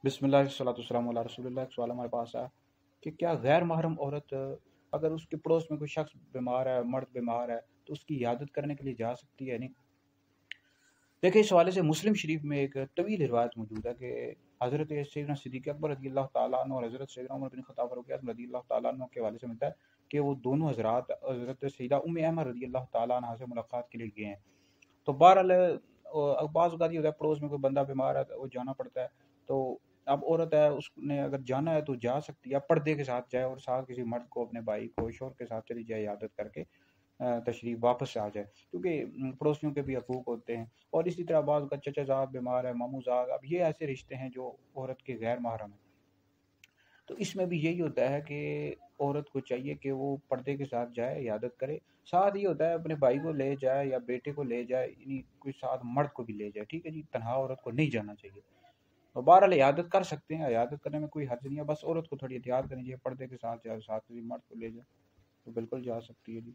बिस्मिल्लाह वस्सलातु वस्सलामु अला रसूलिल्लाह। एक सवाल हमारे पास है कि क्या गैर महरम औरत अगर उसके पड़ोस में कोई शख्स बीमार है, मर्द बीमार है, तो उसकी इयादत करने के लिए जा सकती है? नहीं। देखिए, इस हवाले से मुस्लिम शरीफ में एक तवील रिवायत मौजूद है कि हज़रत सैयदना सिद्दीक़ अकबर रज़ी अल्लाह ताला अन्हु और हज़रत सैयदना उमर बिन ख़त्ताब फ़ारूक़ आज़म रज़ी अल्लाह ताला अन्हु के हवाले से मिलता है कि वो दोनों हज़रात हज़रत सैयदा उम्मे ऐमन रज़ी अल्लाह ताला अन्हा से मुलाकात के लिए गए हैं। तो बहरहाल बाज़ औक़ात ये होता है पड़ोस में कोई बंदा बीमार है तो वो जाना पड़ता है। तो अब औरत है उसने अगर जाना है तो जा सकती है, पर्दे के साथ जाए और साथ किसी मर्द को, अपने भाई को, शौहर के साथ चली जाए इयादत करके तशरीफ़ वापस आ जाए, क्योंकि पड़ोसियों के भी हकूक़ होते हैं। और इसी तरह बाज़ का चचाज़ाद बीमार है, मामूज़ाद, अब ये ऐसे रिश्ते हैं जो औरत के गैर महरम हैं। तो इसमें भी यही होता है कि औरत को चाहिए कि वो पर्दे के साथ जाए, इयादत करे। साथ ये होता है अपने भाई को ले जाए या बेटे को ले जाए, यानी कोई साथ मर्द को भी ले जाए, ठीक है जी, तन्हा औरत को नहीं जाना चाहिए। तो बहरहाल इयादत कर सकते हैं, इयादत करने में कोई हर्ज नहीं है, बस औरत को थोड़ी एहतियात करनी चाहिए, पर्दे के साथ जाए, साथ किसी मर्द को ले जाए तो बिल्कुल जा सकती है जी।